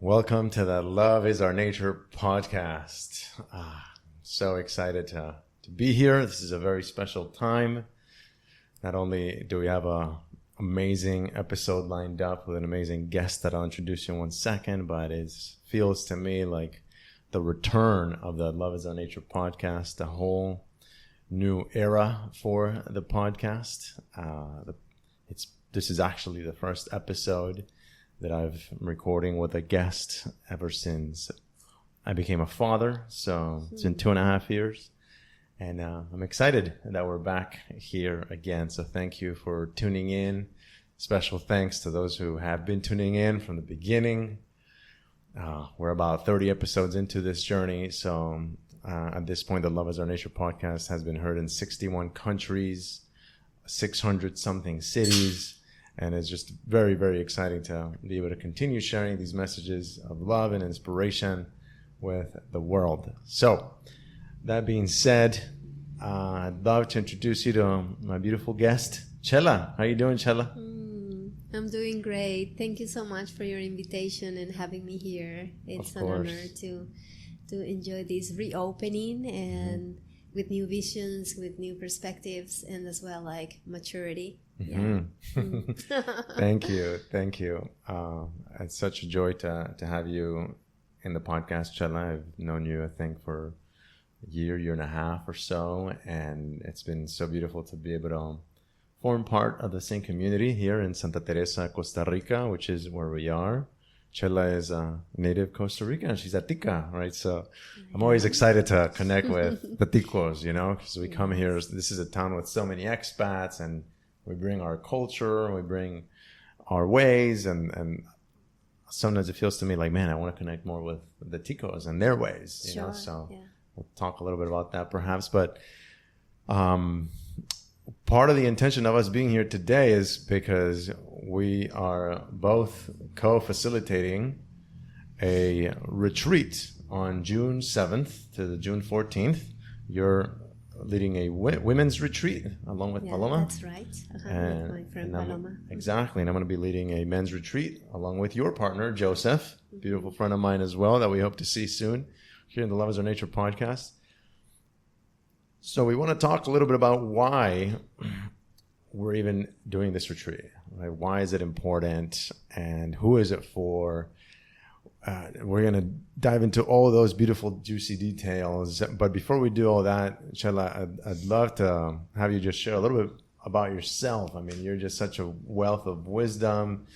Welcome to the Love is Our Nature podcast. So excited to be here. This is a very special time. Not only do we have an amazing episode lined up with an amazing guest that I'll introduce you in 1 second, but it feels to me like the return of the Love is Our Nature podcast, a whole new era for the podcast. This is actually the first episode that I've been recording with a guest ever since I became a father. So it's been 2.5 years. And I'm excited that we're back here again. So thank you for tuning in. Special thanks to those who have been tuning in from the beginning. We're about 30 episodes into this journey. So at this point, the Love is Our Nature podcast has been heard in 61 countries, 600 something cities. And it's just very, very exciting to be able to continue sharing these messages of love and inspiration with the world. So that being said, I'd love to introduce you to my beautiful guest, Chela. How are you doing, Chela? I'm doing great. Thank you so much for your invitation and having me here. It's an honor to enjoy this reopening and with new visions, with new perspectives, and as well like maturity. Thank you. It's such a joy to have you in the podcast, Chela. I've known you, I think, for a year and a half or so, and it's been so beautiful to be able to form part of the same community here in Santa Teresa, Costa Rica, which is where we are. Chela is a native Costa Rican, and she's a Tica, right? So I'm always excited to connect with the Ticos, because we come here. This is a town with so many expats, and we bring our culture, we bring our ways, and sometimes it feels to me like, man, I want to connect more with the Ticos and their ways, you know? So we'll talk a little bit about that perhaps. But part of the intention of us being here today is because we are both co-facilitating a retreat on June 7th to the June 14th. You're leading a women's retreat along with Paloma. That's right. And with my friend Paloma. Exactly. And I'm going to be leading a men's retreat along with your partner, Joseph, beautiful friend of mine as well, that we hope to see soon here in the Love is Our Nature podcast. So we want to talk a little bit about why we're even doing this retreat. Right? Why is it important and who is it for? We're going to dive into all of those beautiful, juicy details. But before we do all that, Chela, I'd love to have you just share a little bit about yourself. I mean, you're just such a wealth of wisdom.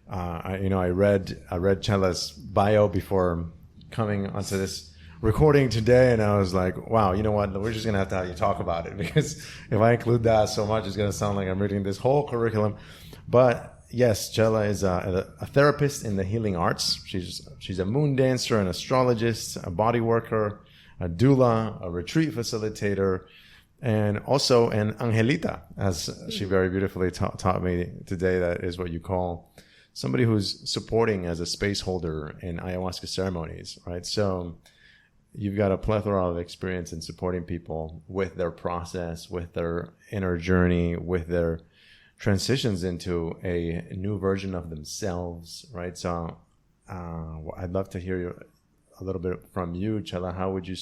I read Chela's bio before coming onto this recording today, and I was like, wow, you know what? We're just going to have you talk about it, because if I include that so much, it's going to sound like I'm reading this whole curriculum. But yes, Chela is a therapist in the healing arts. She's a moon dancer, an astrologist, a body worker, a doula, a retreat facilitator, and also an angelita, as she very beautifully taught me today. That is what you call somebody who's supporting as a space holder in ayahuasca ceremonies, right? So you've got a plethora of experience in supporting people with their process, with their inner journey, with their transitions into a new version of themselves, right? So I'd love to hear a little bit from you, Chela. How would you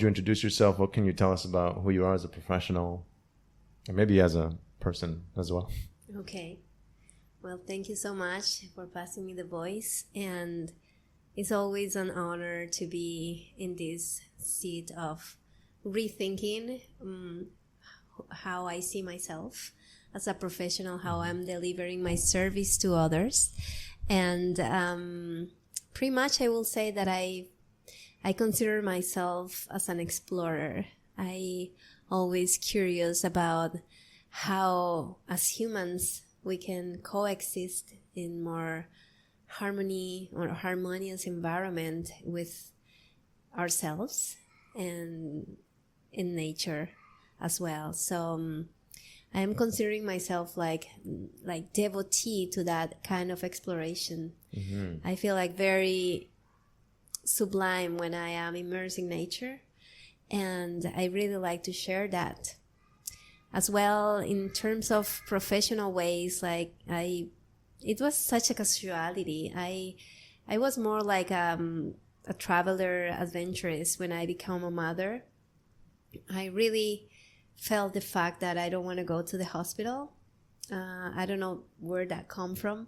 introduce yourself? What can you tell us about who you are as a professional, and maybe as a person as well? Okay. Well, thank you so much for passing me the voice. And it's always an honor to be in this seat of rethinking how I see myself as a professional, how I'm delivering my service to others. And pretty much I will say that I consider myself as an explorer. I always curious about how, as humans, we can coexist in more harmony or harmonious environment with ourselves and in nature as well. So I am considering myself like devotee to that kind of exploration. I feel like very sublime when I am immersed in nature, and I really like to share that. As well, in terms of professional ways, like I it was such a casualty. I was more like a traveler, adventurous when I became a mother. I really felt the fact that I don't want to go to the hospital. I don't know where that come from.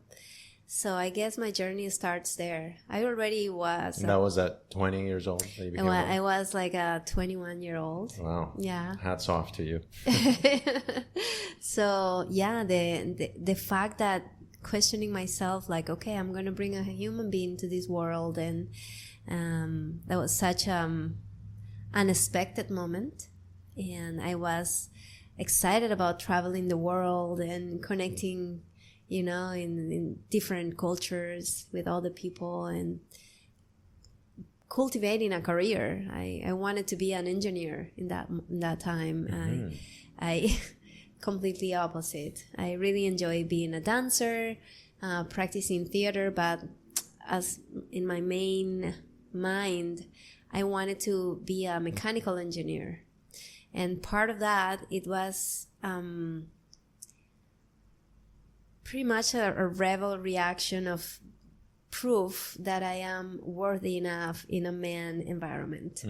So I guess my journey starts there. I already was. And that was at 20 years old that you became a mom? I was like a 21-year-old. Wow. Yeah. Hats off to you. So yeah, the fact that questioning myself, like, okay, I'm going to bring a human being to this world, and that was such unexpected moment, and I was excited about traveling the world and connecting, you know, in different cultures with other people and cultivating a career. I wanted to be an engineer in that time. Mm-hmm. I completely opposite. I really enjoy being a dancer, practicing theater, but as in my main mind, I wanted to be a mechanical engineer. And part of that, it was pretty much a rebel reaction of proof that I am worthy enough in a man environment.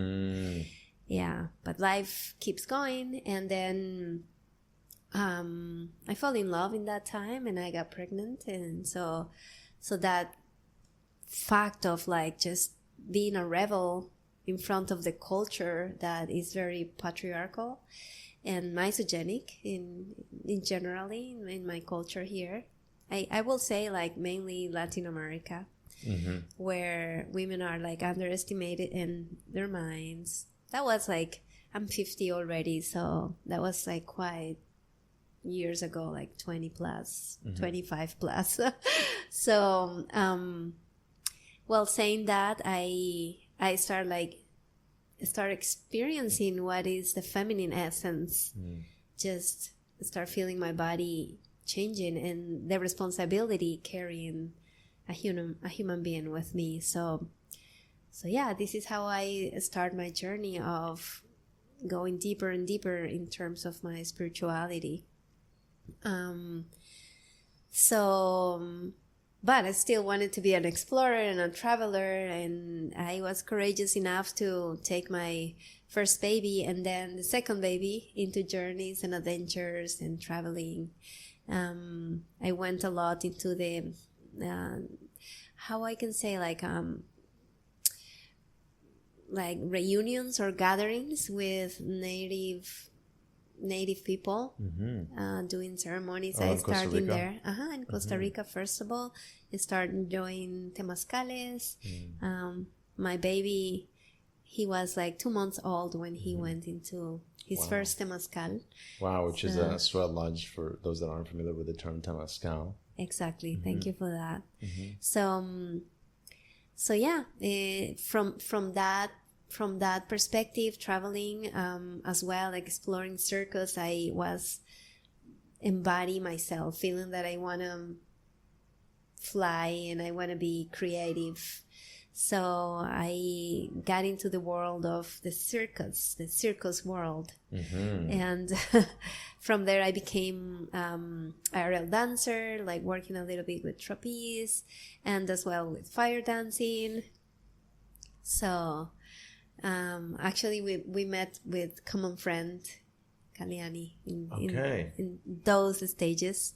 Yeah, but life keeps going, and then I fell in love in that time, and I got pregnant, and so that fact of like just being a rebel in front of the culture that is very patriarchal and misogenic in generally in my culture here. I will say like mainly Latin America, where women are like underestimated in their minds. That was like, I'm 50 already, so that was like quite years ago, like 20 plus, 25 plus. So, well, saying that, I start experiencing what is the feminine essence. Just start feeling my body changing and the responsibility carrying a human being with me. So yeah, this is how I start my journey of going deeper and deeper in terms of my spirituality. But I still wanted to be an explorer and a traveler, and I was courageous enough to take my first baby and then the second baby into journeys and adventures and traveling. I went a lot into the, how I can say, like reunions or gatherings with native people, doing ceremonies. I started there in Costa Rica. First of all, I started doing temazcales. My baby, he was like 2 months old when he went into his first temazcal. Wow, which is a sweat lodge for those that aren't familiar with the term temazcal. Exactly. Thank you for that. So yeah, from that perspective, traveling as well, like exploring circus, I was embodying myself, feeling that I want to fly and I want to be creative. So I got into the world of the circus world. And from there I became aerial dancer, like working a little bit with trapeze and as well with fire dancing. So actually we met with common friend Kaliani in those stages.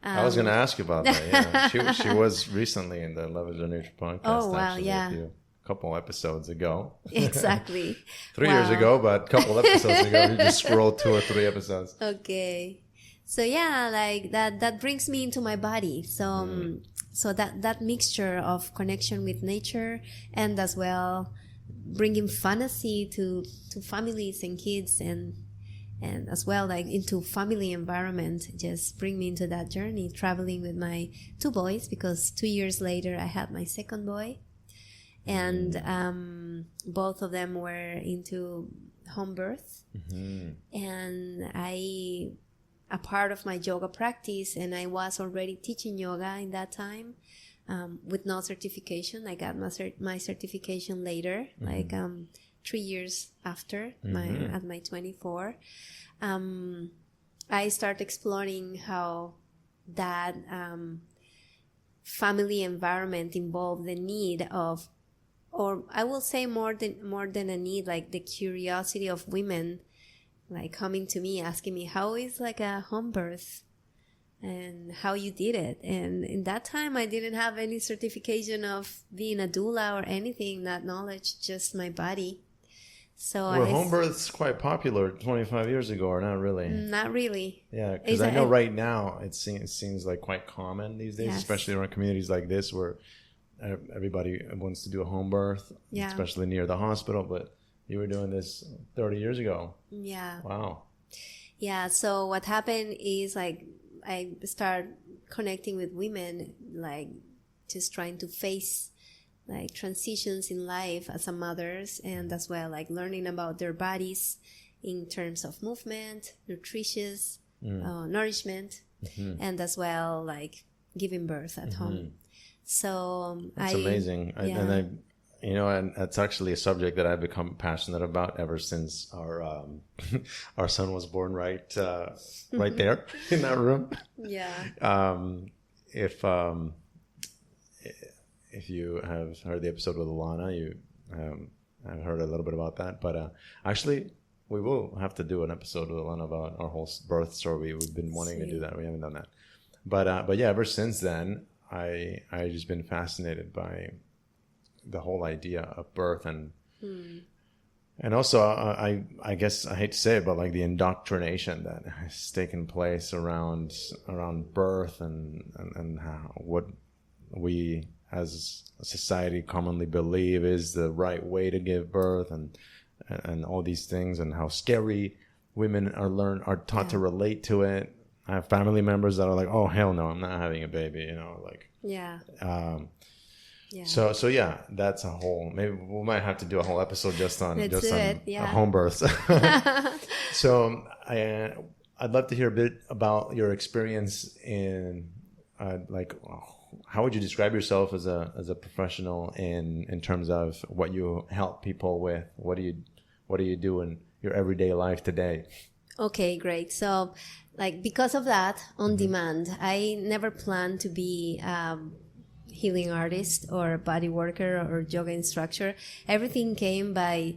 I was going to ask you about that. Yeah, she was recently in the Love Is Our Nature podcast. Oh wow, yeah, a couple episodes ago. Exactly. 3 years ago, but a couple episodes ago. You just scrolled 2 or 3 episodes. Okay, so yeah, like that brings me into my body. So so that mixture of connection with nature and as well bringing fantasy to families and kids and as well like into family environment just bring me into that journey, traveling with my 2 boys, because 2 years later I had my second boy, and both of them were into home birth. And a part of my yoga practice, and I was already teaching yoga in that time, with no certification. I got my certification later, like 3 years after at my 24. I started exploring how that family environment involved the need of, or I will say more than a need, like the curiosity of women, like coming to me asking me how is like a home birth and how you did it. And in that time I didn't have any certification of being a doula or anything, not knowledge, just my body. So were home births quite popular 25 years ago, or not really? Not really. Yeah, because I know right now it seems like quite common these days, especially around communities like this where everybody wants to do a home birth, especially near the hospital. But you were doing this 30 years ago. Yeah. Wow. Yeah, so what happened is like I started connecting with women, like just trying to face like transitions in life as a mothers, and as well like learning about their bodies in terms of movement, nutritious, nourishment, and as well like giving birth at home. So that's amazing. And that's actually a subject that I've become passionate about ever since our our son was born right there in that room. Yeah. If you have heard the episode with Alana, you have heard a little bit about that. But actually, we will have to do an episode with Alana about our whole birth story. We've been wanting to do that. We haven't done that. But yeah, ever since then, I just been fascinated by the whole idea of birth and also I guess I hate to say it, but like the indoctrination that has taken place around birth and how what we as a society commonly believe is the right way to give birth and all these things, and how scary women are taught to relate to it. I have family members that are like, oh hell no, I'm not having a baby, So yeah, that's a whole, maybe we might have to do a whole episode just on home births. So I'd love to hear a bit about your experience in how would you describe yourself as a professional in terms of what you help people with? What do you do in your everyday life today? Okay, great. So like because of that, on demand, I never planned to be healing artist or body worker or yoga instructor. Everything came by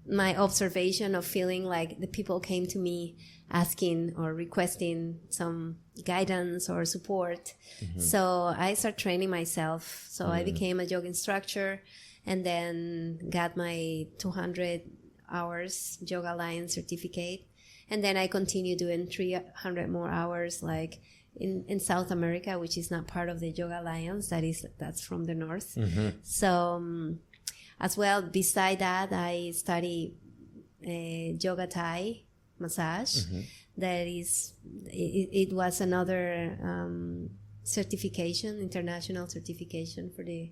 my observation of feeling like the people came to me asking or requesting some guidance or support. So I started training myself. So I became a yoga instructor and then got my 200 hours Yoga Alliance certificate. And then I continued doing 300 more hours like in South America, which is not part of the Yoga Alliance. That's from the north. So as well, beside that, I study yoga Thai massage. That is, it was another certification, international certification for the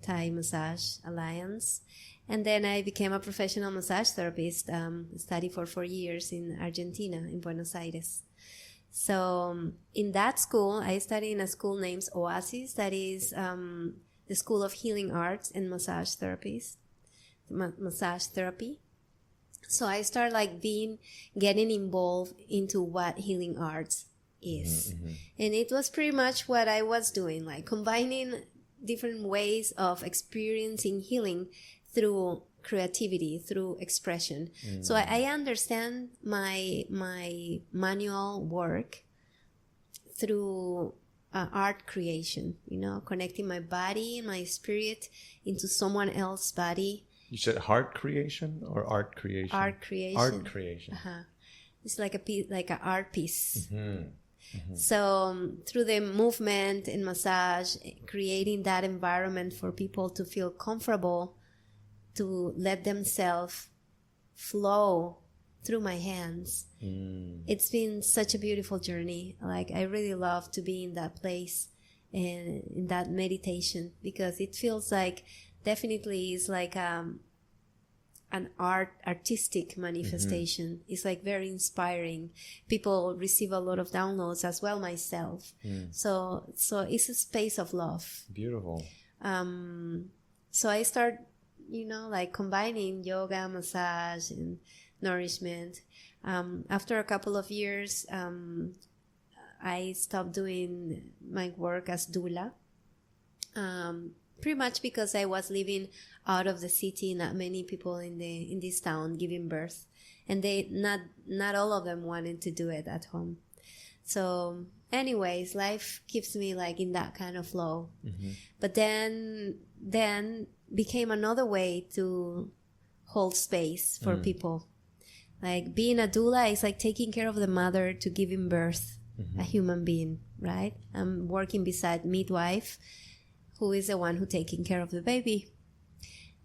Thai Massage Alliance. And then I became a professional massage therapist, studied for 4 years in Argentina, in Buenos Aires. So in that school, I studied in a school named Oasis, that is the School of Healing Arts and Massage Therapies, massage therapy. So I started getting involved into what healing arts is. And it was pretty much what I was doing, like combining different ways of experiencing healing through creativity, through expression. So I understand my manual work through art creation, connecting my body and my spirit into someone else's body. You said heart creation or art creation? Art creation. Art creation. It's like an art piece. So through the movement and massage, creating that environment for people to feel comfortable to let themselves flow through my hands. It's been such a beautiful journey. Like I really love to be in that place and in that meditation, because it feels like definitely is like an artistic manifestation. It's like very inspiring. People receive a lot of downloads as well, myself. So it's a space of love. Beautiful. So I start, like combining yoga, massage, and nourishment. After a couple of years, I stopped doing my work as doula. Pretty much because I was living out of the city, not many people in this town giving birth, and they not all of them wanted to do it at home. So anyways, life keeps me like in that kind of flow. Mm-hmm. But then became another way to hold space for people. Like being a doula is like taking care of the mother to giving birth a human being, right? I'm working beside midwife, who is the one who taking care of the baby.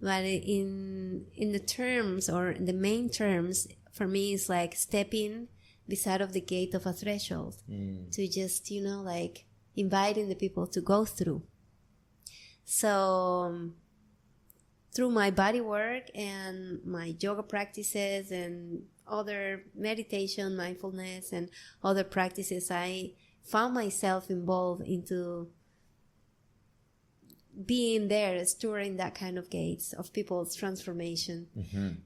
But in the terms, or in the main terms, for me, it's like stepping beside of the gate of a threshold to just, like inviting the people to go through. So through my body work and my yoga practices and other meditation, mindfulness, and other practices, I found myself involved into being there, stirring that kind of gates of people's transformation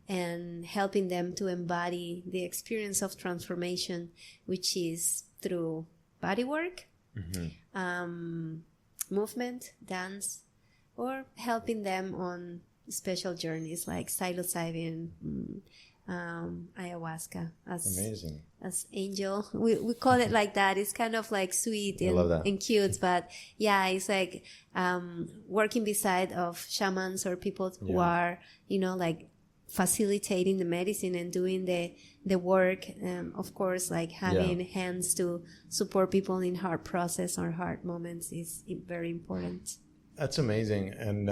and helping them to embody the experience of transformation, which is through body work, movement, dance, or helping them on special journeys like psilocybin, ayahuasca as angel. We call it like that. It's kind of like sweet and cute, but yeah, it's like working beside of shamans or people who are like facilitating the medicine and doing the work. Of course, like having hands to support people in hard process or hard moments is very important. That's amazing. And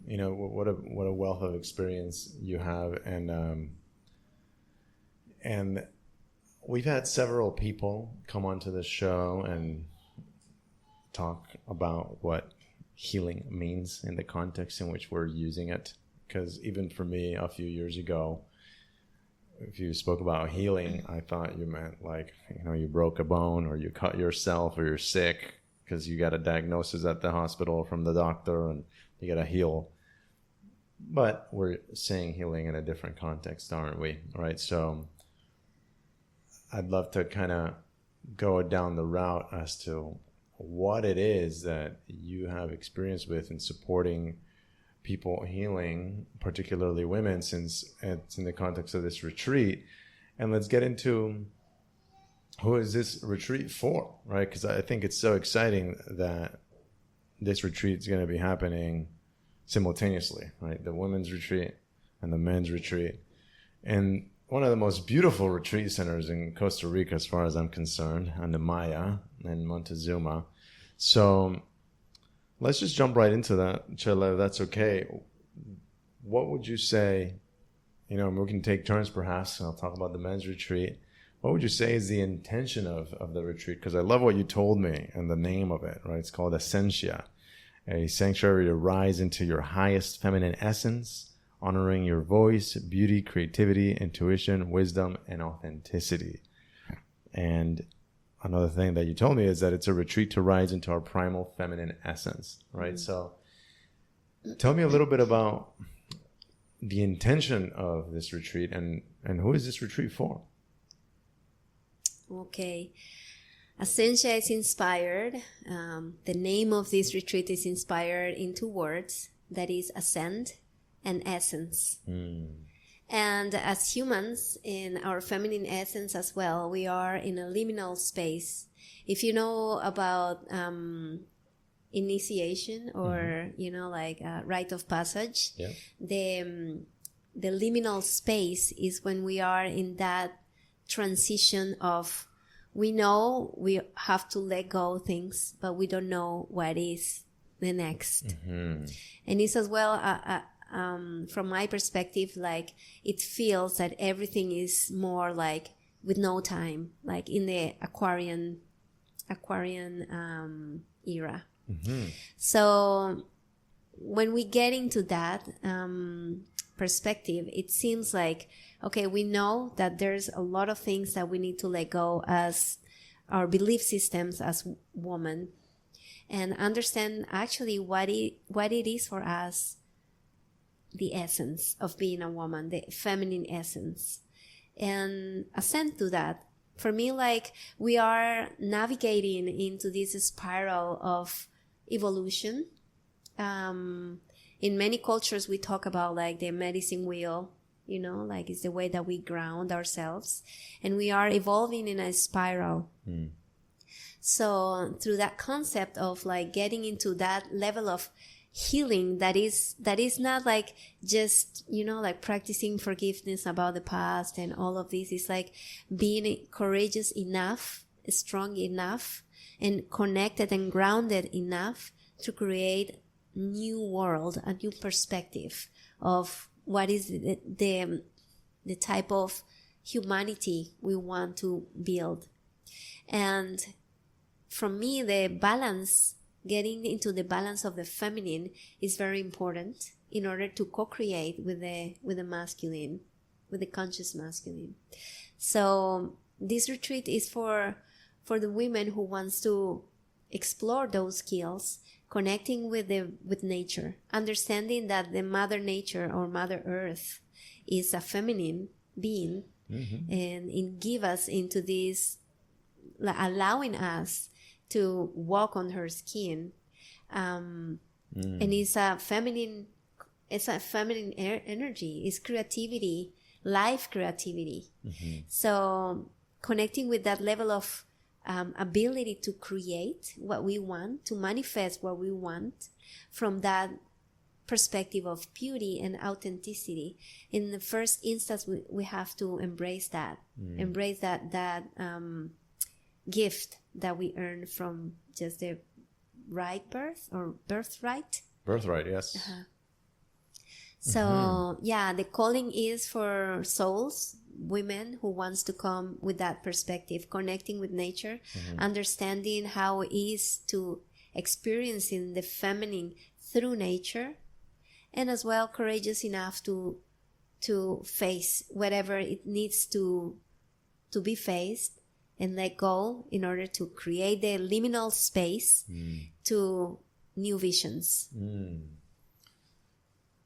what a wealth of experience you have. And we've had several people come onto the show and talk about what healing means in the context in which we're using it. Because even for me, a few years ago, if you spoke about healing, I thought you meant like, you broke a bone or you cut yourself or you're sick because you got a diagnosis at the hospital from the doctor and you got to heal. But we're saying healing in a different context, aren't we? Right? So I'd love to kind of go down the route as to what it is that you have experience with in supporting people healing, particularly women, since it's in the context of this retreat. And let's get into who is this retreat for, right? Because I think it's so exciting that this retreat is going to be happening simultaneously, right? The women's retreat and the men's retreat. And one of the most beautiful retreat centers in Costa Rica, as far as I'm concerned, on the Maya in Montezuma. So let's just jump right into that, Chela, if that's okay. What would you say, we can take turns perhaps, and I'll talk about the men's retreat. What would you say is the intention of the retreat? Because I love what you told me and the name of it, right? It's called Essentia, a sanctuary to rise into your highest feminine essence, honoring your voice, beauty, creativity, intuition, wisdom, and authenticity. And another thing that you told me is that it's a retreat to rise into our primal feminine essence, right? So tell me a little bit about the intention of this retreat and who is this retreat for? Okay. Essentia is inspired. The name of this retreat is inspired in 2 words, that is ascend and essence. And as humans, in our feminine essence as well, we are in a liminal space. If you know about initiation or rite of passage, the liminal space is when we are in that transition of, we know we have to let go things, but we don't know what is the next. And it's as well from my perspective, like it feels that everything is more like with no time, like in the Aquarian era. So when we get into that perspective, it seems like, okay, we know that there's a lot of things that we need to let go as our belief systems as women, and understand actually what it is for us, the essence of being a woman, the feminine essence, and ascend to that For me, like, we are navigating into this spiral of evolution. In many cultures, we talk about like the medicine wheel, like it's the way that we ground ourselves, and we are evolving in a spiral. So through that concept of like getting into that level of healing that is not like just like practicing forgiveness about the past and all of this, is like being courageous enough, strong enough, and connected and grounded enough to create new world, a new perspective of what is the type of humanity we want to build. And for me, the balance, getting into the balance of the feminine, is very important in order to co-create with the masculine, with the conscious masculine. So this retreat is for the women who wants to explore those skills, connecting with nature, understanding that the Mother Nature or Mother Earth is a feminine being, and it give us into this, allowing us to walk on her skin, and it's a feminine energy, it's creativity, life creativity. So connecting with that level of ability to create what we want, to manifest what we want from that perspective of beauty and authenticity. In the first instance, we have to embrace that, embrace that gift that we earn from just the right birth or birthright. Birthright, yes. So yeah, the calling is for souls, women who wants to come with that perspective, connecting with nature, understanding how it is to experiencing the feminine through nature, and as well courageous enough to face whatever it needs to be faced and let go in order to create the liminal space to new visions.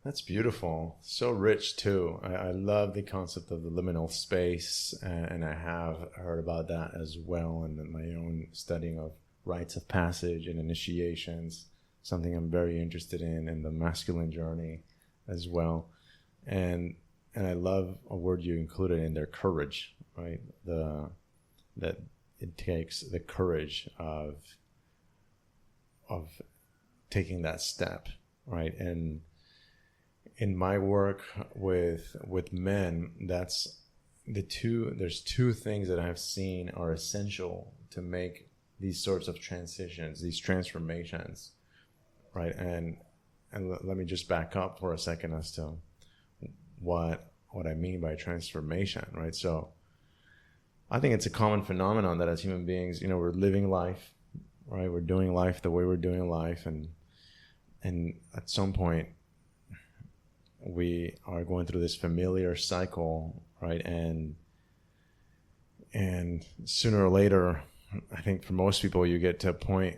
That's beautiful. So rich too. I love the concept of the liminal space, and I have heard about that as well in my own studying of rites of passage and initiations, something I'm very interested in the masculine journey as well. And I love a word you included in there, courage, right? That it takes the courage of taking that step, right? And in my work with men, that's there's two things that I've seen are essential to make these sorts of transitions, these transformations, right? And let me just back up for a second as to what I mean by transformation, right? So I think it's a common phenomenon that as human beings, we're living life, right? We're doing life the way we're doing life, and at some point we are going through this familiar cycle, right? And sooner or later, I think for most people, you get to a point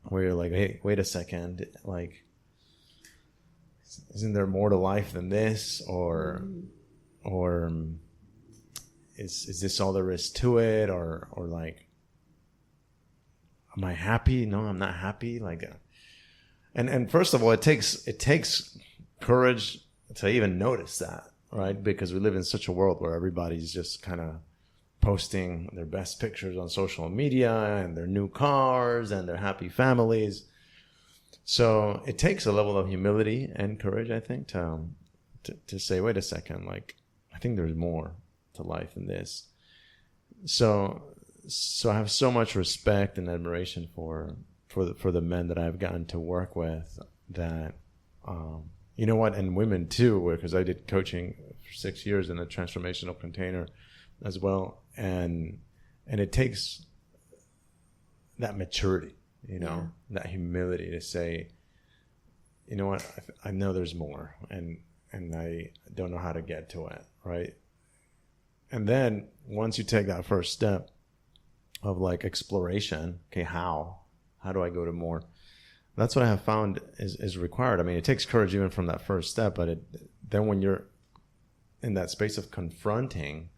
where you're like, hey, wait a second, like, isn't there more to life than this? Or is this all there is to it? Or like, am I happy? No, I'm not happy. Like, and first of all, it takes courage to even notice that, right? Because we live in such a world where everybody's just kind of posting their best pictures on social media and their new cars and their happy families. So it takes a level of humility and courage, I think, to say, wait a second, like, I think there's more to life than this. So I have so much respect and admiration for the men that I've gotten to work with, that you know what, and women too, because I did coaching for 6 years in a transformational container as well, and it takes that maturity, that humility to say, you know what, I know there's more, and I don't know how to get to it, right? And then once you take that first step of like exploration, okay, how do I go to more? That's what I have found is required. I mean, it takes courage even from that first step, but then when you're in that space of confronting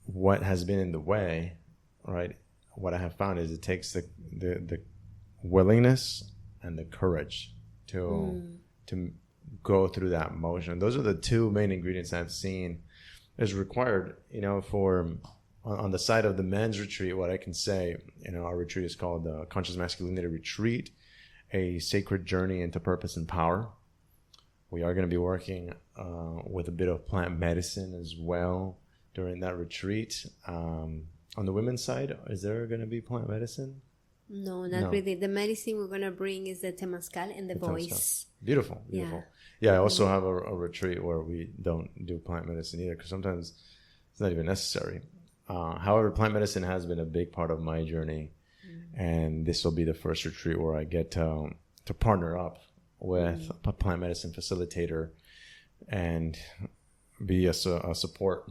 what has been in the way, right? What I have found is it takes the willingness and the courage to go through that motion. Those are the two main ingredients I've seen is required, for on the side of the men's retreat. What I can say, our retreat is called the Conscious Masculinity Retreat, a sacred journey into purpose and power. We are going to be working with a bit of plant medicine as well during that retreat. On the women's side, is there going to be plant medicine? No, not really. The medicine we're going to bring is the temazcal and the voice. Beautiful. Yeah, I also have a retreat where we don't do plant medicine either, because sometimes it's not even necessary. However, plant medicine has been a big part of my journey, and this will be the first retreat where I get to partner up with a plant medicine facilitator and be a support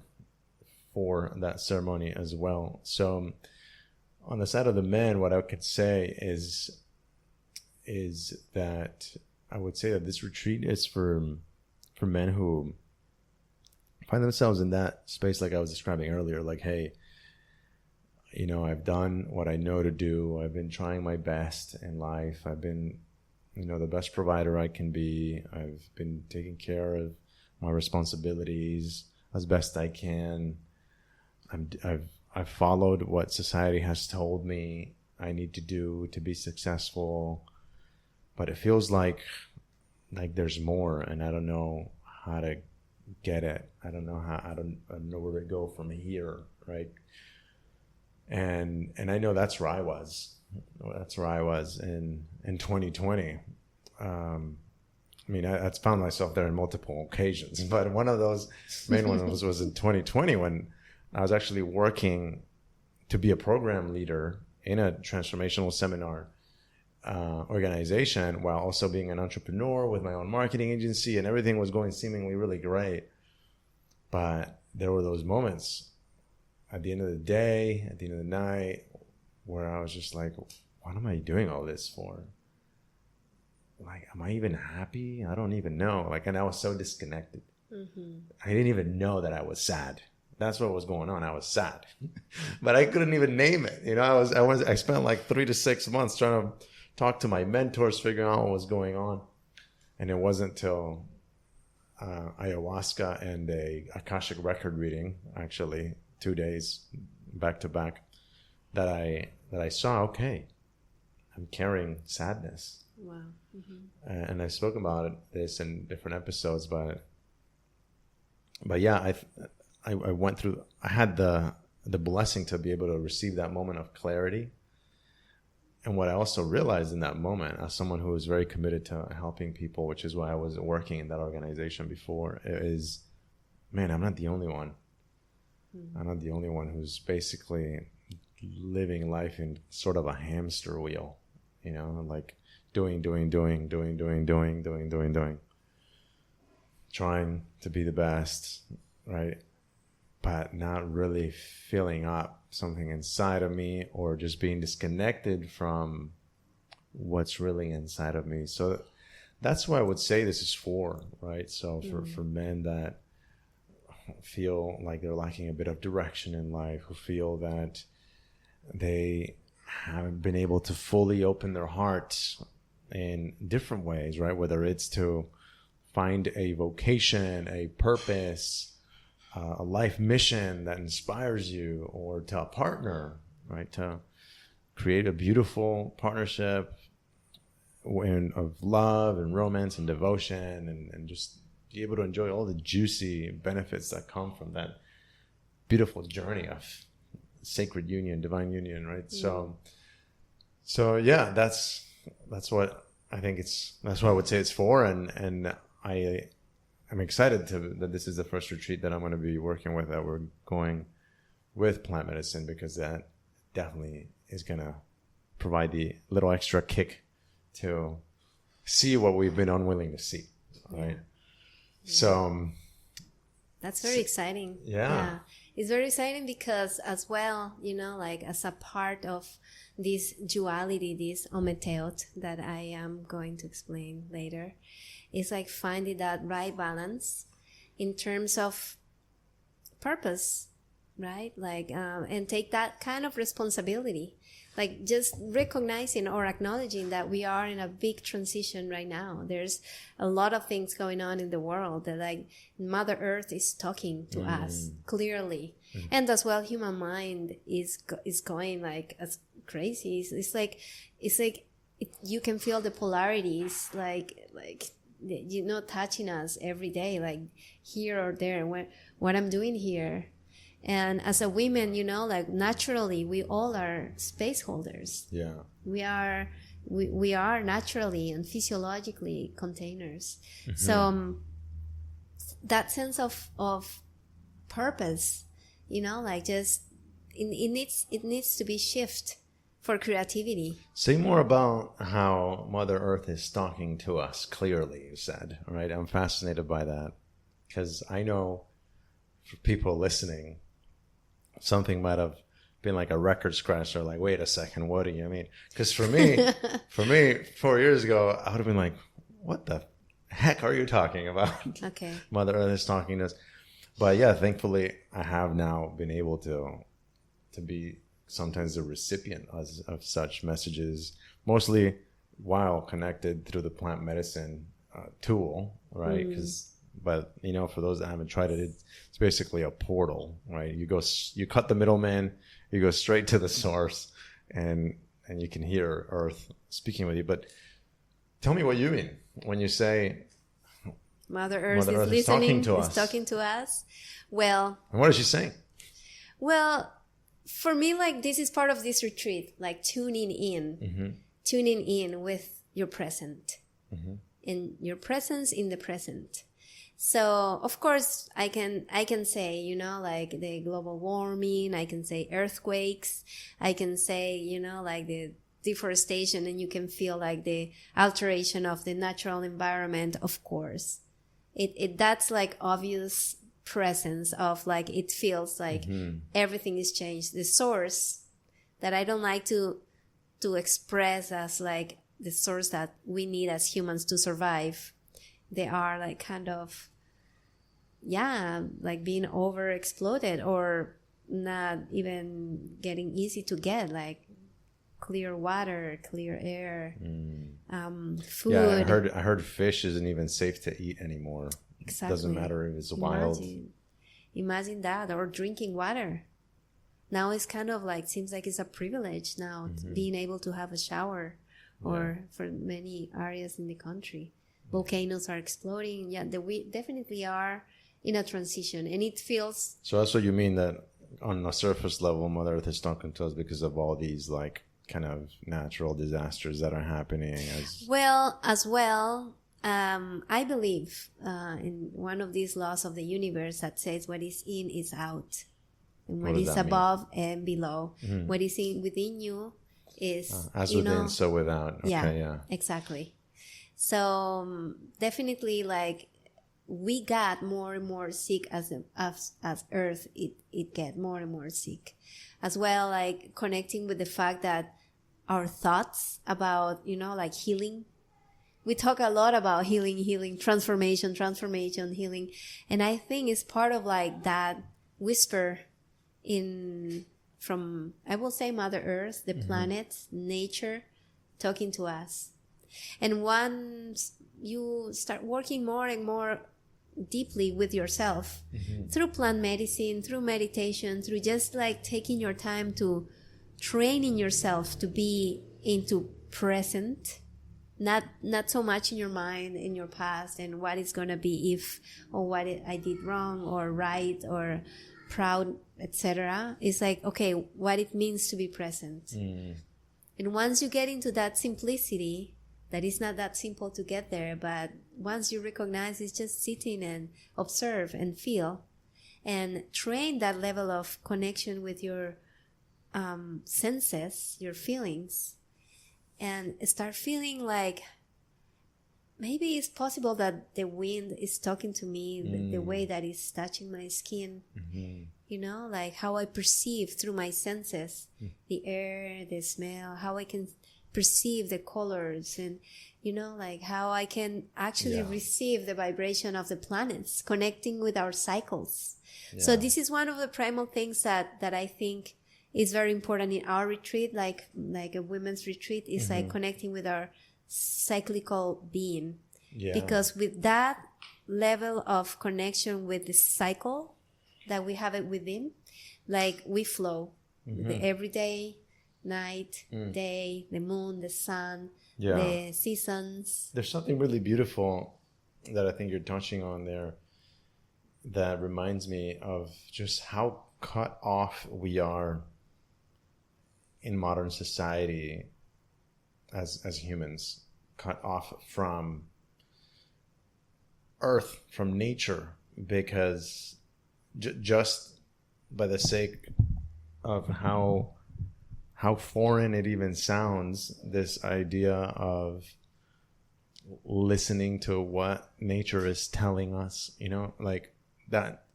for that ceremony as well. So on the side of the men, what I could say is that I would say that this retreat is for men who find themselves in that space, like I was describing earlier, like, hey, I've done what I know to do. I've been trying my best in life. I've been, the best provider I can be. I've been taking care of my responsibilities as best I can. I've followed what society has told me I need to do to be successful, but it feels like there's more, and I don't know how to get it. I don't know where to go from here, right? And I know that's where I was. That's where I was in 2020. I found myself there on multiple occasions, but one of those main ones was in 2020 when I was actually working to be a program leader in a transformational seminar organization, while also being an entrepreneur with my own marketing agency, and everything was going seemingly really great. But there were those moments at the end of the day, at the end of the night, where I was just like, what am I doing all this for? Like, am I even happy? I don't even know. And I was so disconnected. I didn't even know that I was sad. That's what was going on. I was sad, but I couldn't even name it. I spent like 3 to 6 months trying to talk to my mentors, figuring out what was going on. And it wasn't till ayahuasca and a Akashic record reading, actually 2 days back to back, that I saw, okay, I'm carrying sadness. Wow. And I spoke about this in different episodes, but yeah, I went through. I had the blessing to be able to receive that moment of clarity. And what I also realized in that moment, as someone who was very committed to helping people, which is why I was working in that organization before, is, man, I'm not the only one. I'm not the only one who's basically living life in sort of a hamster wheel, like doing, trying to be the best, right? But not really filling up something inside of me, or just being disconnected from what's really inside of me. So that's why I would say this is for, right? So for men that feel like they're lacking a bit of direction in life, who feel that they haven't been able to fully open their hearts in different ways, right? Whether it's to find a vocation, a purpose, a life mission that inspires you, or to a partner, right? To create a beautiful partnership of love and romance and devotion, and just be able to enjoy all the juicy benefits that come from that beautiful journey of sacred union, divine union, right? So yeah, that's what I think that's what I would say it's for, and I'm excited that this is the first retreat that I'm going to be working with, that we're going with plant medicine, because that definitely is going to provide the little extra kick to see what we've been unwilling to see, right? So that's very exciting. Yeah. It's very exciting because as well, like as a part of this duality, this ometeot that I am going to explain later, it's like finding that right balance in terms of purpose, right? Like, and take that kind of responsibility, like just recognizing or acknowledging that we are in a big transition right now. There's a lot of things going on in the world that, like, Mother Earth is talking to us clearly, and as well, human mind is going like as crazy. It's like you can feel the polarities, like touching us every day, like here or there. What I'm doing here. And as a woman, like naturally, we all are space holders. Yeah. We are naturally and physiologically containers. So that sense of purpose, like just it needs to be shift for creativity. Say more about how Mother Earth is talking to us clearly, you said. All right. I'm fascinated by that because I know for people listening, something might have been like a record scratch. Or like, wait a second, what do you mean? Because for me, 4 years ago, I would have been like, what the heck are you talking about? Okay. Mother Earth is talking to us. But yeah, thankfully, I have now been able to be sometimes the recipient of such messages, mostly while connected through the plant medicine tool, right? But for those that haven't tried it, it's basically a portal, right? You cut the middleman, you go straight to the source, and you can hear Earth speaking with you. But tell me what you mean when you say Mother Earth is listening, is talking to us. Well, and what is she saying? Well, for me, like, this is part of this retreat, like tuning in with your present, and your presence in the present. So, of course, I can say, like the global warming, I can say earthquakes, I can say, like the deforestation, and you can feel like the alteration of the natural environment, of course. That's like obvious presence of, like, it feels like everything is changed. The source that I don't like to express as like the source that we need as humans to survive. They are like kind of, like being overexploded or not even getting easy to get, like clear water, clear air, food. Yeah, I heard fish isn't even safe to eat anymore. Exactly. It doesn't matter if it's wild. Imagine that, or drinking water. Now it's kind of like, seems like it's a privilege now, being able to have a shower, or for many areas in the country. Volcanoes are exploding. Yeah, we definitely are in a transition, and it feels... So that's what you mean, that on a surface level, Mother Earth is talking to us because of all these like kind of natural disasters that are happening. I believe in one of these laws of the universe that says what is in is out, and what is above and below. What is within you is as within, so without. Okay, yeah, exactly. So definitely, like, we got more and more sick as Earth. It get more and more sick, as well. Like connecting with the fact that our thoughts about like healing. We talk a lot about healing, transformation, healing. And I think it's part of like that whisper from, I will say, Mother Earth, the planet, nature, talking to us. And once you start working more and more deeply with yourself, through plant medicine, through meditation, through just like taking your time to training yourself to be into present, not so much in your mind, in your past, and what it's going to be if, or what I did wrong or right or proud, etc. It's like, okay, what it means to be present. And once you get into that simplicity, that is not that simple to get there, but once you recognize it's just sitting and observe and feel and train that level of connection with your senses, your feelings, and start feeling like maybe it's possible that the wind is talking to me, the way that it's touching my skin, like how I perceive through my senses, the air, the smell, how I can perceive the colors, and like how I can actually receive the vibration of the planets, connecting with our cycles. So this is one of the primal things that I think is very important in our retreat, like a women's retreat, is like connecting with our cyclical being. Because with that level of connection with the cycle that we have it within, like we flow the everyday, night, day, the moon, the sun, the seasons. There's something really beautiful that I think you're touching on there that reminds me of just how cut off we are in modern society as humans, cut off from earth, from nature, because just by the sake of how foreign it even sounds, this idea of listening to what nature is telling us, like that,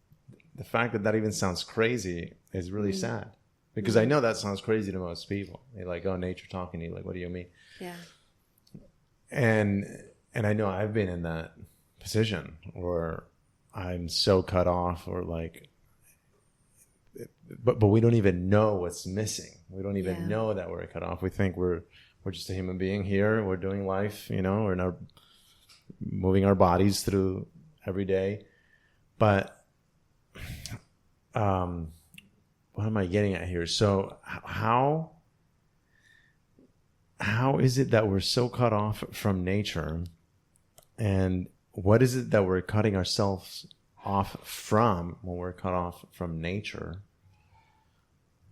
the fact that even sounds crazy is really sad, because I know that sounds crazy to most people. They're like, oh, nature talking to you, like, what do you mean? And I know I've been in that position where I'm so cut off, or like, but we don't even know what's missing. We don't even know that we're cut off. We think we're just a human being here. We're doing life, we're not moving our bodies through every day. But what am I getting at here? So how is it that we're so cut off from nature, and what is it that we're cutting ourselves off from when we're cut off from nature?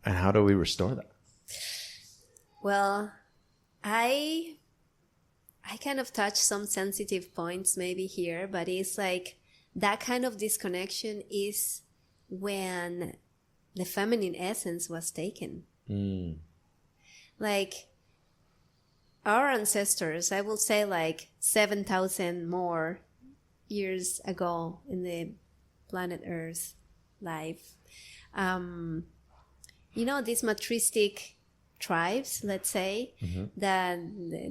And how do we restore that? Well, I kind of touched some sensitive points maybe here, but it's like that kind of disconnection is when the feminine essence was taken. Like our ancestors, I will say like 7,000 more years ago in the planet Earth life, these matristic tribes, let's say, that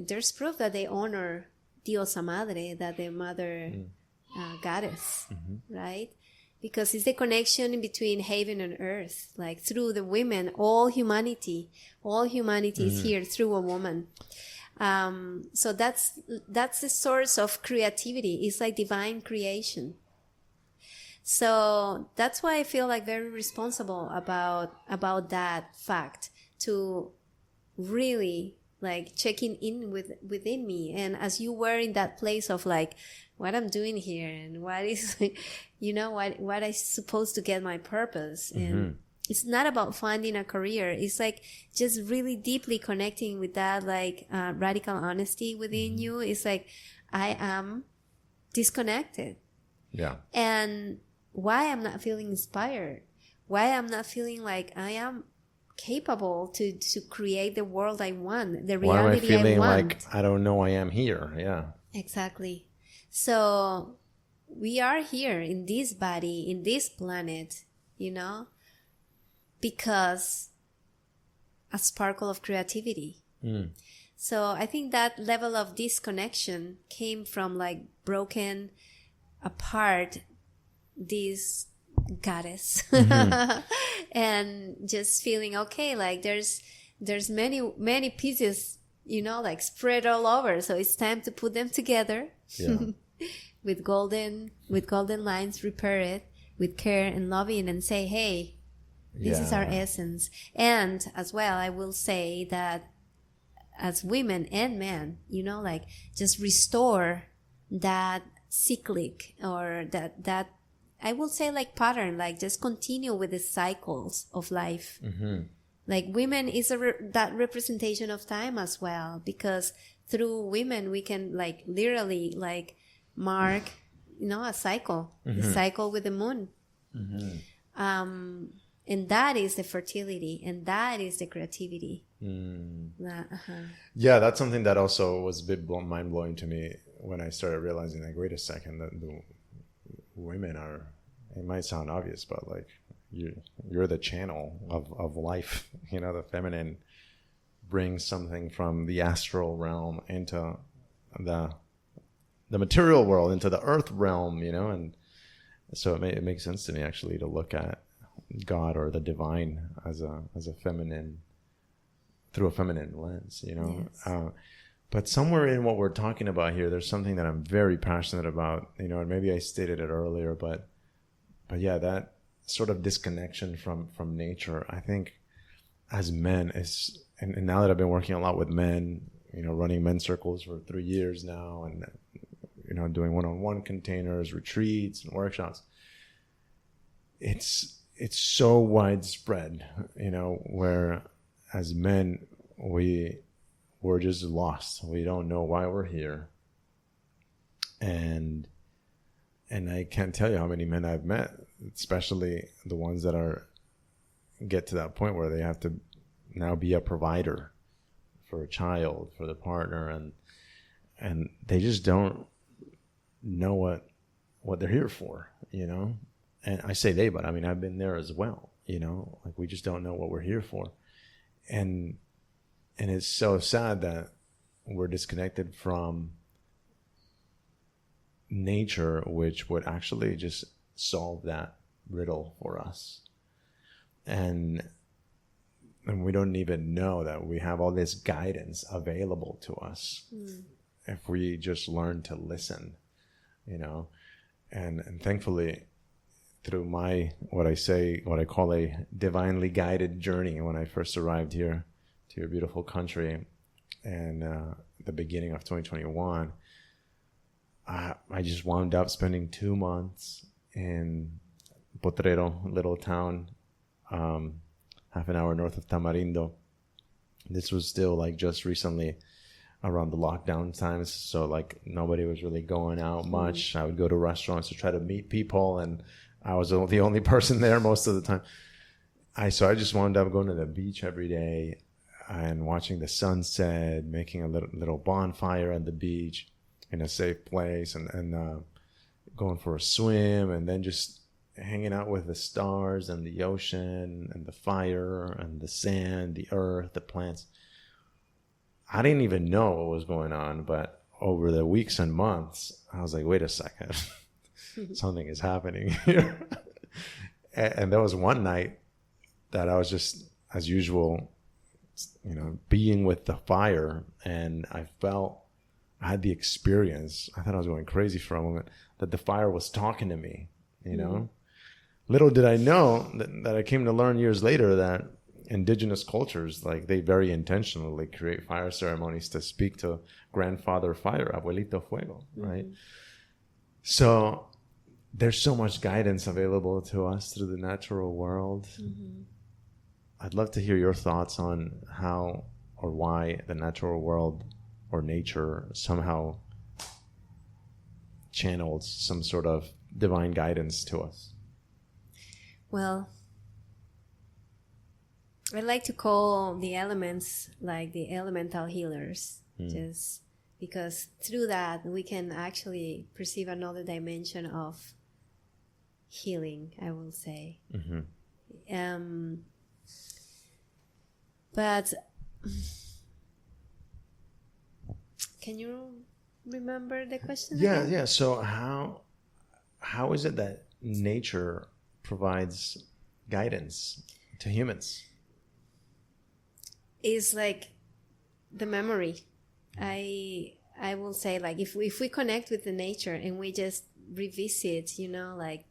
there's proof that they honor Diosa Madre, that the mother goddess, right? Because it's the connection between heaven and earth. Like through the women, all humanity is here through a woman. So that's the source of creativity. It's like divine creation. So that's why I feel like very responsible about that fact, to really like checking in within me. And as you were in that place of like, what I'm doing here, and what is, what I supposed to get my purpose. And it's not about finding a career. It's like just really deeply connecting with that, like radical honesty within you. It's like, I am disconnected. Yeah. And why I'm not feeling inspired, why I'm not feeling like I am capable to create the world I want, the reality I want. Why am I feeling like I don't know I am here? Yeah. Exactly. So we are here in this body, in this planet, because a sparkle of creativity. So I think that level of disconnection came from like broken apart this goddess and just feeling okay, like there's many pieces, like spread all over, so it's time to put them together. with golden lines, repair it with care and loving, and say, hey, this is our essence. And as well, I will say that as women and men, like just restore that cyclic, or that I will say like pattern, like just continue with the cycles of life. Like women is that representation of time as well, because through women we can like literally like mark, a cycle, the cycle with the moon. And that is the fertility, and that is the creativity. Yeah, that's something that also was a bit mind-blowing to me when I started realizing, like, wait a second, that the women are, it might sound obvious, but like you're the channel of life, the feminine bring something from the astral realm into the material world, into the earth realm, and so it makes sense to me actually to look at God or the divine as a feminine, through a feminine lens, Yes. but somewhere in what we're talking about here, there's something that I'm very passionate about, and maybe I stated it earlier, but yeah, that sort of disconnection from nature, I think as men is, and now that I've been working a lot with men, running men's circles for 3 years now, and doing one-on-one containers, retreats, and workshops, it's so widespread, where as men we're just lost. We don't know why we're here, and I can't tell you how many men I've met, especially the ones that get to that point where they have to now be a provider for a child, for the partner, and they just don't know what they're here for, and I say they, but I mean I've been there as well, like we just don't know what we're here for, and it's so sad that we're disconnected from nature, which would actually just solve that riddle for us, and we don't even know that we have all this guidance available to us if we just learn to listen, and thankfully through what I call a divinely guided journey, when I first arrived here to your beautiful country and the beginning of 2021, I just wound up spending 2 months in Potrero, little town, half an hour north of Tamarindo. This was still like just recently around the lockdown times, so like nobody was really going out much. I would go to restaurants to try to meet people, and I was the only person there most of the time. So I just wound up going to the beach every day and watching the sunset, making a little bonfire at the beach in a safe place, and going for a swim, and then just hanging out with the stars and the ocean and the fire and the sand, the earth, the plants. I didn't even know what was going on, but over the weeks and months, I was like, wait a second, something is happening here. And there was one night that I was just, as usual, being with the fire, and I had the experience, I thought I was going crazy for a moment, that the fire was talking to me, Little did I know that I came to learn years later that indigenous cultures, like, they very intentionally create fire ceremonies to speak to grandfather fire, abuelito fuego, right? So there's so much guidance available to us through the natural world. I'd love to hear your thoughts on how or why the natural world or nature somehow channels some sort of divine guidance to us. Well, I like to call the elements like the elemental healers, just because through that we can actually perceive another dimension of healing, I will say. But can you remember the question again? Yeah. So how is it that nature provides guidance to humans? Is like the memory. I will say, like, if we connect with the nature and we just revisit, like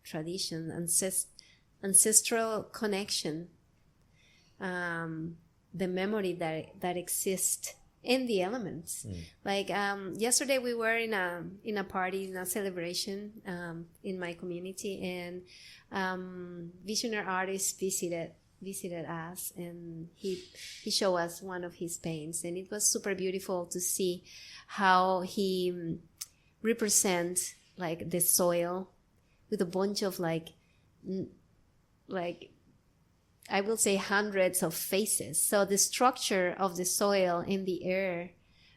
tradition, ancestral connection, the memory that exists in the elements. Like yesterday we were in a party, in a celebration in my community, and visionary artist visited us, and he showed us one of his paints, and it was super beautiful to see how he represents like the soil with a bunch of like I will say hundreds of faces. So the structure of the soil and the air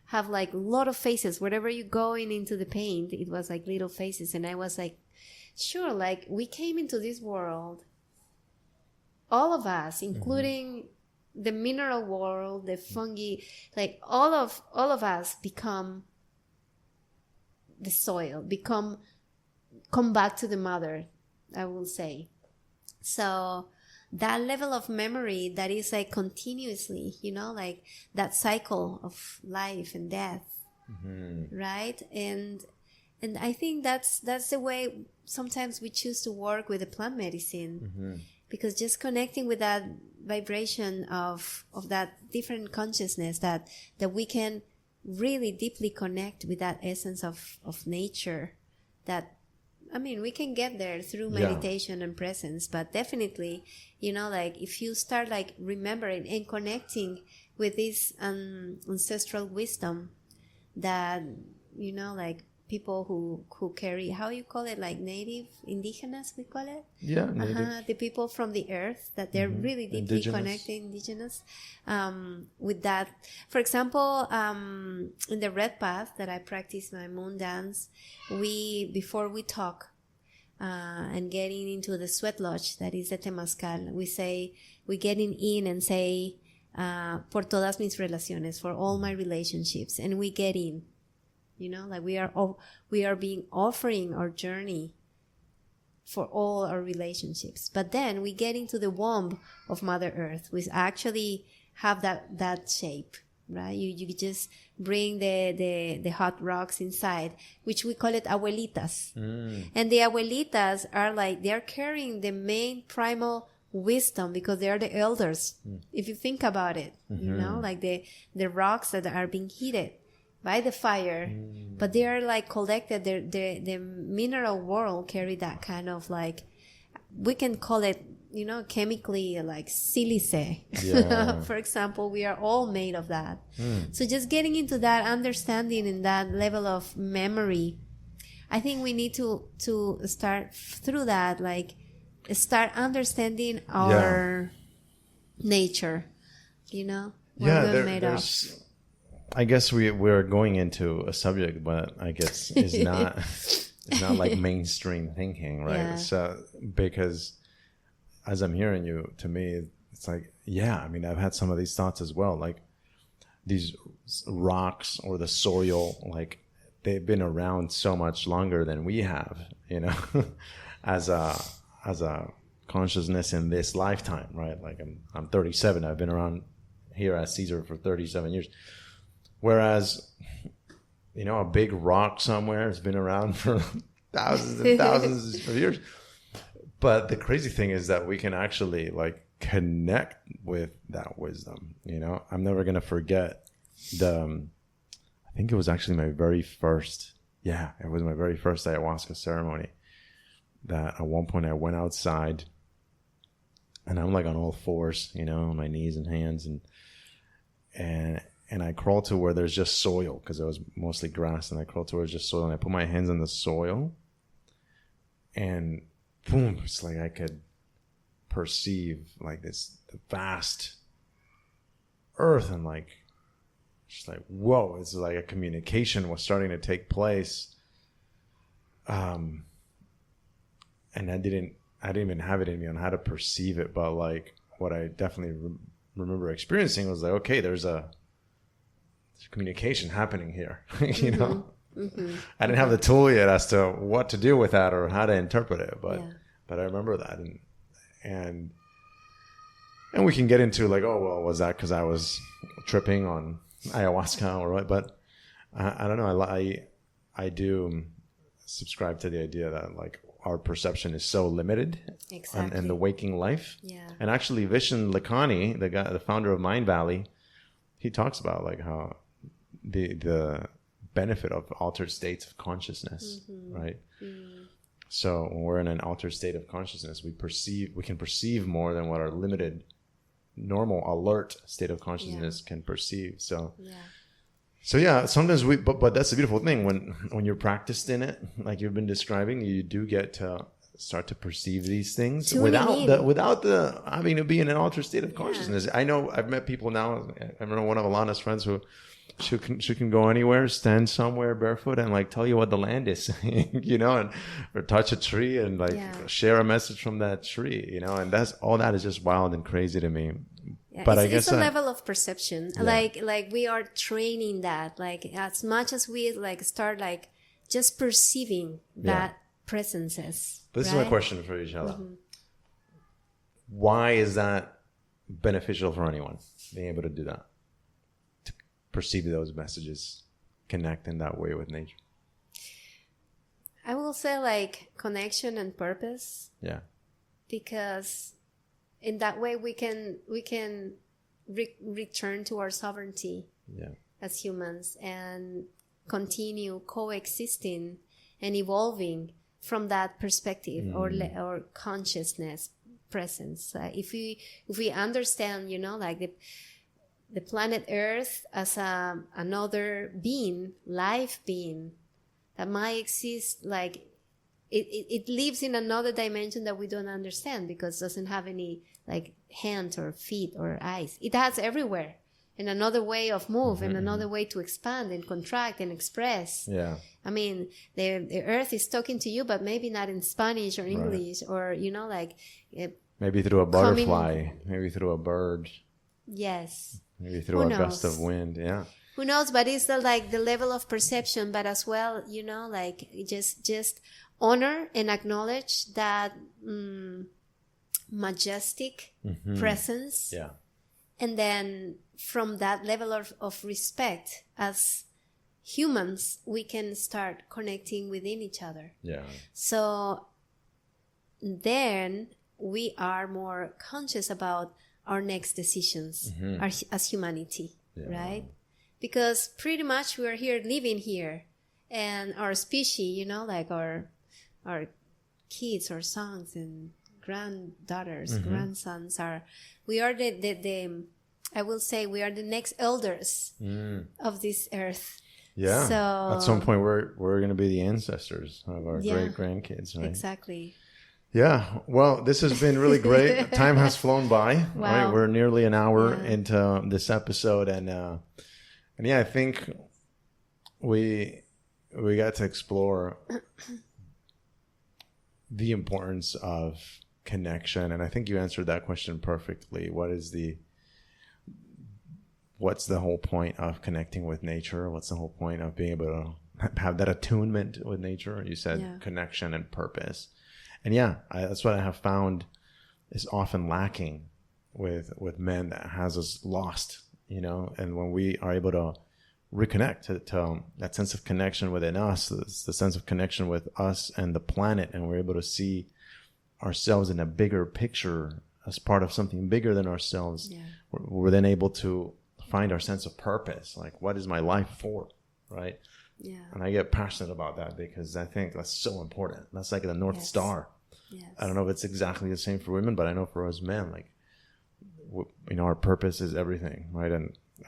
have like a lot of faces. Wherever you going into the paint, it was like little faces. And I was like, sure, like we came into this world, all of us, including the mineral world, the fungi, like all of us become the soil, come back to the mother, I will say. So that level of memory that is like continuously, like that cycle of life and death, right? And I think that's the way sometimes we choose to work with the plant medicine, because just connecting with that vibration of that different consciousness that we can really deeply connect with that essence of nature. That, I mean, we can get there through meditation and presence, but definitely, like if you start like remembering and connecting with this ancestral wisdom that, like people who carry, how you call it, like native, indigenous, we call it? Yeah, native. The people from the earth, that they're really deeply connected, indigenous, with that. For example, in the red path that I practice my moon dance, before we talk and getting into the sweat lodge, that is the temazcal, we getting in and say, por todas mis relaciones, for all my relationships, and we get in. Like we are being offering our journey for all our relationships. But then we get into the womb of Mother Earth. We actually have that shape, right? You just bring the hot rocks inside, which we call it abuelitas. And the abuelitas are like, they're carrying the main primal wisdom, because they are the elders. If you think about it, like the rocks that are being heated by the fire, but they are like collected. The mineral world carry that kind of, like, we can call it, chemically, like silice. For example, we are all made of that. So just getting into that understanding and that level of memory, I think we need to start through that, like start understanding our nature, what we're made of. I guess we're going into a subject, but I guess it's not like mainstream thinking, right? Yeah. So because as I'm hearing you, to me, it's like, I mean, I've had some of these thoughts as well, like these rocks or the soil, like they've been around so much longer than we have, as a consciousness in this lifetime, right? Like I'm 37. I've been around here as Caesar for 37 years. Whereas, a big rock somewhere has been around for thousands and thousands of years. But the crazy thing is that we can actually like connect with that wisdom. I'm never going to forget I think it was actually my very first ayahuasca ceremony, that at one point I went outside and I'm like on all fours, on my knees and hands, and I crawled to where there's just soil, because it was mostly grass, and I crawled to where there's just soil, and I put my hands in the soil, and boom, it's like I could perceive like the vast earth, and like, just like, whoa, it's like a communication was starting to take place. And I didn't even have it in me on how to perceive it, but like what I definitely remember experiencing was like, okay, there's communication happening here. I didn't have the tool yet as to what to do with that or how to interpret it, but I remember that, and we can get into like, oh well, was that because I was tripping on ayahuasca or what? But I don't know. I do subscribe to the idea that like our perception is so limited in the waking life. And actually, Vishen Lakhani, the founder of Mind Valley, he talks about like how the benefit of altered states of consciousness, right? So when we're in an altered state of consciousness, we can perceive more than what our limited, normal, alert state of consciousness can perceive. So sometimes but that's the beautiful thing, when you're practiced in it, like you've been describing, you do get to start to perceive these things without the having to be in an altered state of consciousness. I know I've met people now. I remember one of Alana's friends who she can go anywhere, stand somewhere barefoot, and like tell you what the land is, or touch a tree and like share a message from that tree, and that's all. That is just wild and crazy to me. Yeah, But it's a level of perception. Yeah. Like we are training that. Like as much as we like start like just perceiving that presences. This is right? my question for you, Chela. Why is that beneficial for anyone, being able to do that? To perceive those messages, connect in that way with nature. I will say like connection and purpose. Yeah. Because in that way we can return to our sovereignty as humans and continue coexisting and evolving from that perspective or consciousness presence. If we understand, like the planet Earth as another being, life being that might exist, like it lives in another dimension that we don't understand because it doesn't have any like hands or feet or eyes. It has everywhere, and another way of move and another way to expand and contract and express. Yeah. I mean, the Earth is talking to you, but maybe not in Spanish or English or like maybe through a butterfly, maybe through a bird. Yes. Maybe through a gust of wind. Yeah. Who knows? But it's the level of perception, but as well, like just honor and acknowledge that majestic presence. Yeah. And then from that level of respect as humans, we can start connecting within each other. Yeah. So then we are more conscious about our next decisions as humanity, right? Because pretty much we're here living here, and our species, like our kids or sons and granddaughters, grandsons we are the I will say we are the next elders of this earth. Yeah. So at some point we're going to be the ancestors of our great grandkids, right? Exactly. Yeah. Well, this has been really great. Time has flown by. Wow. Right? We're nearly an hour into this episode, and I think we got to explore the importance of connection, and I think you answered that question perfectly. What's the whole point of connecting with nature? What's the whole point of being able to have that attunement with nature? You said connection and purpose. And that's what I have found is often lacking with men, that has us lost, and when we are able to reconnect to that sense of connection within us, the sense of connection with us and the planet, and we're able to see ourselves in a bigger picture as part of something bigger than ourselves, we're then able to find our sense of purpose. Like, what is my life for, right? Yeah. And I get passionate about that because I think that's so important. That's like the North Star. Yes. I don't know if it's exactly the same for women, but I know for us men, like, our purpose is everything, right?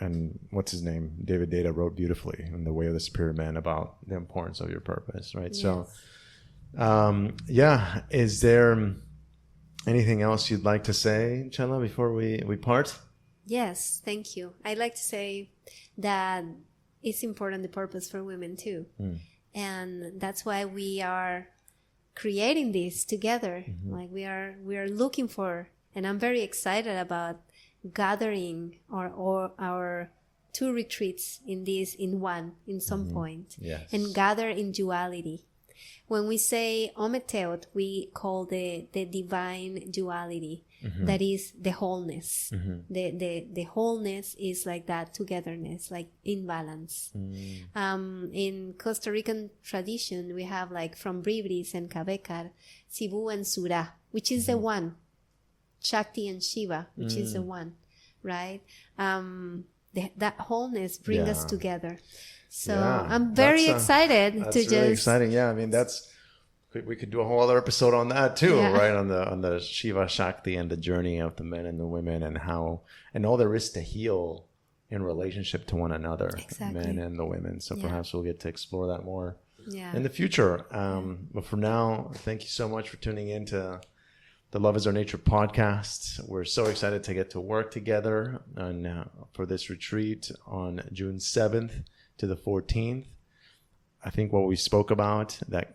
And what's his name? David Data wrote beautifully in The Way of the Spirit Man about the importance of your purpose, right? Yes. So, is there anything else you'd like to say, Chela, before we part? Yes, thank you. I'd like to say that it's important, the purpose for women too. And that's why we are creating this together. Like we are looking for, and I'm very excited about gathering our 2 retreats in some point. Yes. And gather in duality. When we say ometeot, we call the divine duality. That is the wholeness. The wholeness is like that togetherness, like in balance. In Costa Rican tradition, we have like from Bribris and Kabekar, Sibu and Sura, which is the one. Shakti and Shiva, which is the one, right? That wholeness brings us together. So I'm very excited that's to really just exciting. Yeah, I mean we could do a whole other episode on that too, right? On the Shiva Shakti and the journey of the men and the women, and all there is to heal in relationship to one another, men and the women. So perhaps we'll get to explore that more in the future. But for now, thank you so much for tuning in to the Love is Our Nature podcast. We're so excited to get to work together for this retreat on June 7th to the 14th. I think what we spoke about, that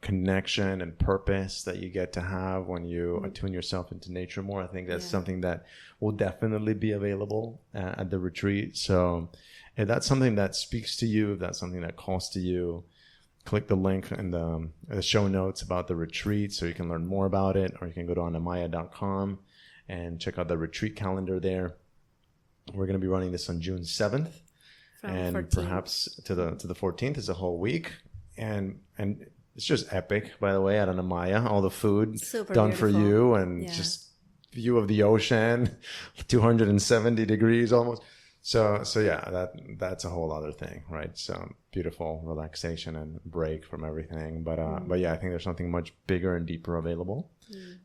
connection and purpose that you get to have when you attune yourself into nature more. I think that's something that will definitely be available at the retreat. So if that's something that speaks to you, if that's something that calls to you, click the link in the show notes about the retreat so you can learn more about it, or you can go to anamaya.com and check out the retreat calendar there. We're going to be running this on June 7th. From And 14th. perhaps to the 14th is a whole week, and it's just epic, by the way, at Anamaya. All the food Super done for beautiful. you, and just view of the ocean, 270 degrees almost. So yeah, that's a whole other thing, right? So beautiful relaxation and break from everything. But yeah, I think there's something much bigger and deeper available.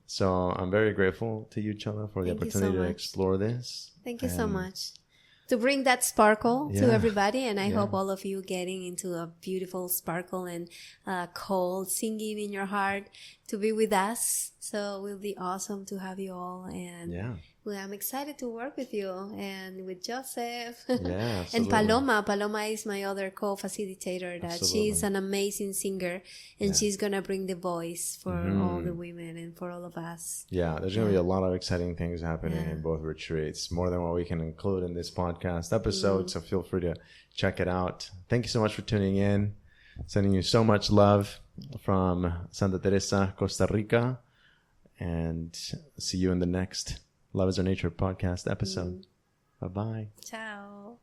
So I'm very grateful to you, Chela, for the opportunity to explore this. Thank you so much. To bring that sparkle to everybody, and I hope all of you getting into a beautiful sparkle and cold singing in your heart to be with us. So it will be awesome to have you all, and I'm excited to work with you and with Joseph. Yeah, and Paloma is my other co-facilitator. That she's an amazing singer, and she's gonna bring the voice for all the women and for all of us. Yeah, there's gonna be a lot of exciting things happening in both retreats, more than what we can include in this podcast episode. So feel free to check it out. Thank you so much for tuning in. Sending you so much love from Santa Teresa, Costa Rica, and see you in the next Love is Our Nature podcast episode. Bye-bye. Ciao.